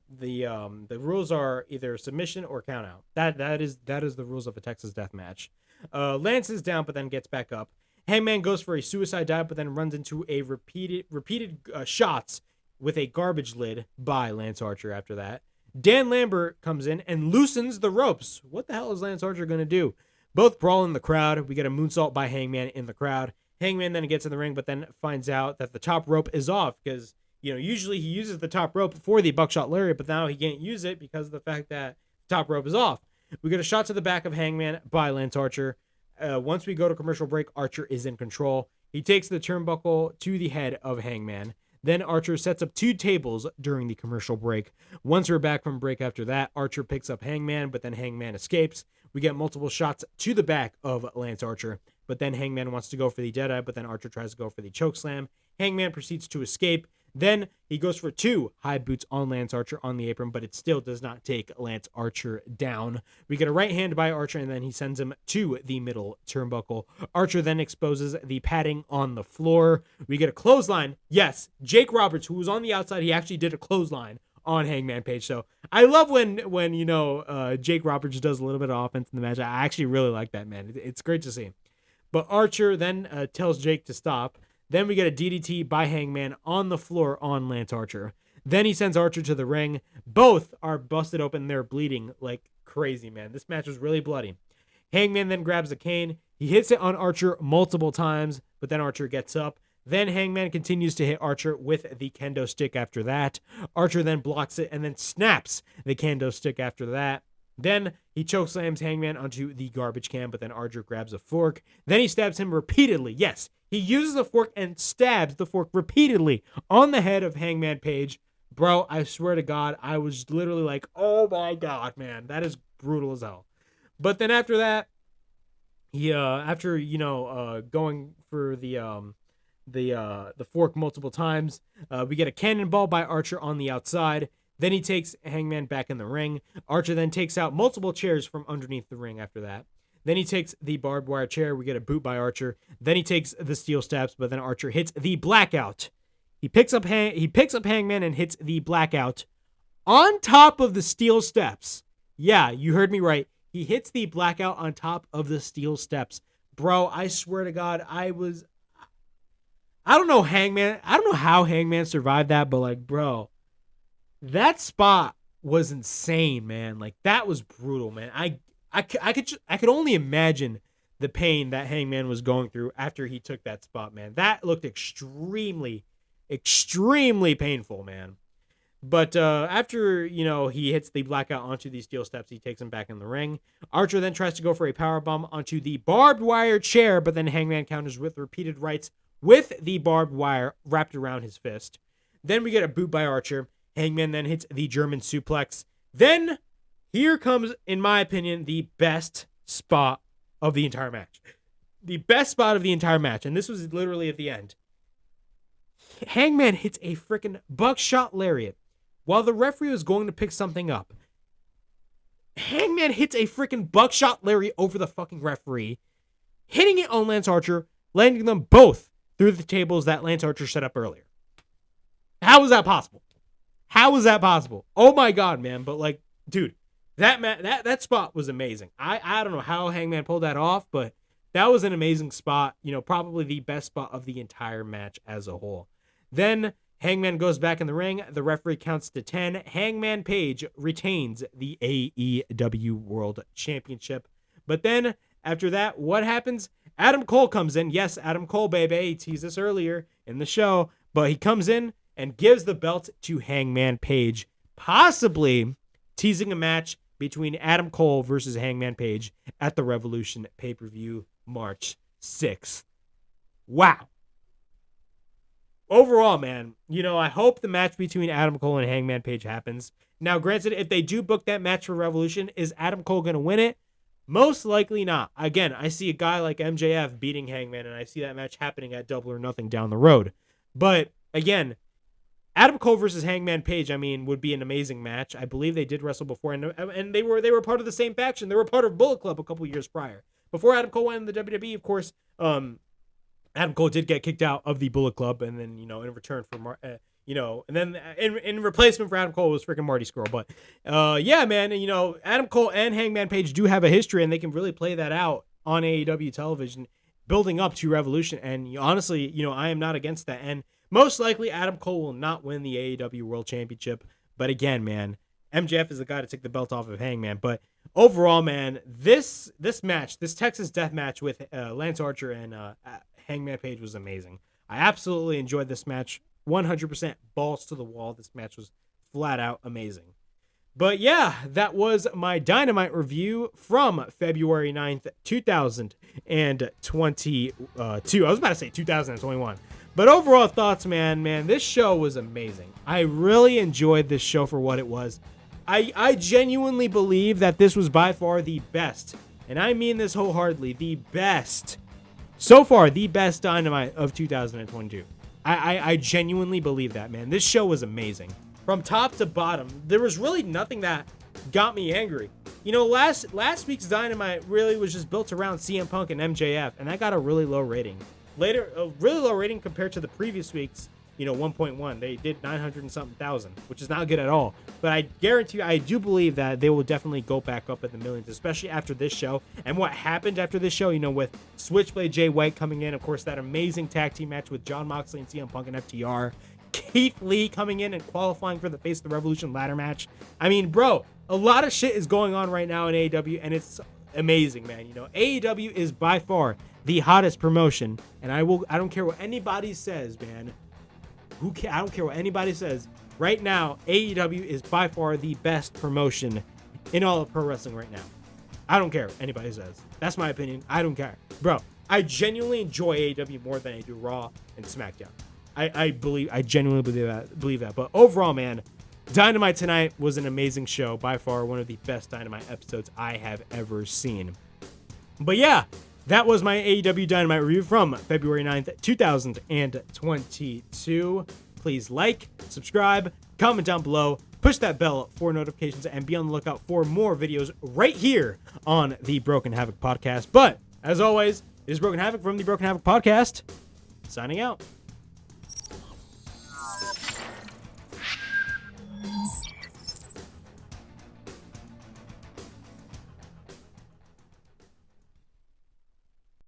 rules are either submission or count out. That is the rules of a Texas Deathmatch. Lance is down, but then gets back up. Hangman goes for a suicide dive, but then runs into a repeated shots with a garbage lid by Lance Archer after that. Dan Lambert comes in and loosens the ropes. What the hell is Lance Archer going to do? Both brawl in the crowd. We get a moonsault by Hangman in the crowd. Hangman then gets in the ring, but then finds out that the top rope is off because, usually he uses the top rope for the buckshot lariat, but now he can't use it because of the fact that the top rope is off. We get a shot to the back of Hangman by Lance Archer. once we go to commercial break, Archer is in control. He takes the turnbuckle to the head of Hangman. Then Archer sets up 2 tables during the commercial break. Once we're back from break after that, Archer picks up Hangman, but then Hangman escapes. We get multiple shots to the back of Lance Archer, but then Hangman wants to go for the Deadeye, but then Archer tries to go for the chokeslam. Hangman proceeds to escape. Then he goes for 2 high boots on Lance Archer on the apron, but it still does not take Lance Archer down. We get a right hand by Archer, and then he sends him to the middle turnbuckle. Archer then exposes the padding on the floor. We get a clothesline. Yes, Jake Roberts, who was on the outside, he actually did a clothesline on Hangman Page. So I love when Jake Roberts does a little bit of offense in the match. I actually really like that, man. It's great to see. But Archer then tells Jake to stop. Then we get a DDT by Hangman on the floor on Lance Archer. Then he sends Archer to the ring. Both are busted open. They're bleeding like crazy, man. This match was really bloody. Hangman then grabs a cane. He hits it on Archer multiple times, but then Archer gets up. Then Hangman continues to hit Archer with the kendo stick after that. Archer then blocks it and then snaps the kendo stick after that. Then he chokeslams Hangman onto the garbage can, but then Archer grabs a fork. Then he stabs him repeatedly. Yes, he uses a fork and stabs the fork repeatedly on the head of Hangman Page. Bro, I swear to God, I was literally like, oh my God, man, that is brutal as hell. But then after that, he going for the fork multiple times, we get a cannonball by Archer on the outside. Then he takes Hangman back in the ring. Archer then takes out multiple chairs from underneath the ring after that. Then he takes the barbed wire chair. We get a boot by Archer. Then he takes the steel steps, but then Archer hits the blackout. He picks up Hangman and hits the blackout on top of the steel steps. Yeah, you heard me right. He hits the blackout on top of the steel steps. Bro, I swear to God, I don't know how Hangman survived that, but like, bro, that spot was insane, man. Like, that was brutal, man. I could only imagine the pain that Hangman was going through after he took that spot, man. That looked extremely, extremely painful, man. But after, he hits the blackout onto the steel steps, he takes him back in the ring. Archer then tries to go for a powerbomb onto the barbed wire chair, but then Hangman counters with repeated rights with the barbed wire wrapped around his fist. Then we get a boot by Archer. Hangman then hits the German suplex. Then here comes, in my opinion, the best spot of the entire match. The best spot of the entire match, and this was literally at the end. Hangman hits a freaking buckshot lariat while the referee was going to pick something up. Hangman hits a freaking buckshot lariat over the fucking referee, hitting it on Lance Archer, landing them both through the tables that Lance Archer set up earlier. How was that possible? How was that possible? Oh my God, man. But like, dude, that spot was amazing. I don't know how Hangman pulled that off, but that was an amazing spot. Probably the best spot of the entire match as a whole. Then Hangman goes back in the ring. The referee counts to 10. Hangman Page retains the AEW World Championship. But then after that, what happens? Adam Cole comes in. Yes, Adam Cole, baby. He teased this earlier in the show, but he comes in and gives the belt to Hangman Page, possibly teasing a match between Adam Cole versus Hangman Page at the Revolution pay-per-view March 6th. Wow. Overall, man, I hope the match between Adam Cole and Hangman Page happens. Now, granted, if they do book that match for Revolution, is Adam Cole going to win it? Most likely not. Again, I see a guy like MJF beating Hangman, and I see that match happening at Double or Nothing down the road. But, again, Adam Cole versus Hangman Page, would be an amazing match. I believe they did wrestle before, and they were part of the same faction. They were part of Bullet Club a couple years prior. Before Adam Cole went in the WWE, of course, Adam Cole did get kicked out of the Bullet Club, and then, in return for, and then in replacement for Adam Cole was freaking Marty Scurll. But, yeah, man, Adam Cole and Hangman Page do have a history, and they can really play that out on AEW television, building up to Revolution. And honestly, I am not against that. And most likely, Adam Cole will not win the AEW World Championship. But again, man, MJF is the guy to take the belt off of Hangman. But overall, man, this match, this Texas Deathmatch with Lance Archer and Hangman Page was amazing. I absolutely enjoyed this match. 100% balls to the wall. This match was flat out amazing. But yeah, that was my Dynamite review from February 9th, 2022. I was about to say 2021. But overall thoughts, man, this show was amazing. I really enjoyed this show for what it was. I genuinely believe that this was by far the best, and I mean this wholeheartedly, the best, so far, the best Dynamite of 2022. I genuinely believe that, man. This show was amazing. From top to bottom, there was really nothing that got me angry. You know, last week's Dynamite really was just built around CM Punk and MJF, and that got a really low rating. A really low rating compared to the previous week's, 1.1. They did 900 and something thousand, which is not good at all. But I guarantee you, I do believe that they will definitely go back up in the millions, especially after this show. And what happened after this show, with Switchblade Jay White coming in, of course, that amazing tag team match with Jon Moxley and CM Punk and FTR. Keith Lee coming in and qualifying for the Face of the Revolution ladder match. I mean, bro, a lot of shit is going on right now in AEW, and it's amazing, man. AEW is by far the hottest promotion, and I don't care what anybody says, man. I don't care what anybody says. Right now, AEW is by far the best promotion in all of pro wrestling right now. I don't care what anybody says. That's my opinion. I don't care. Bro, I genuinely enjoy AEW more than I do Raw and SmackDown. I genuinely believe that. But overall, man, Dynamite tonight was an amazing show. By far, one of the best Dynamite episodes I have ever seen. But yeah, that was my AEW Dynamite review from February 9th, 2022. Please like, subscribe, comment down below, push that bell for notifications, and be on the lookout for more videos right here on the Broken Havoc podcast. But, as always, it is Broken Havoc from the Broken Havoc podcast, signing out.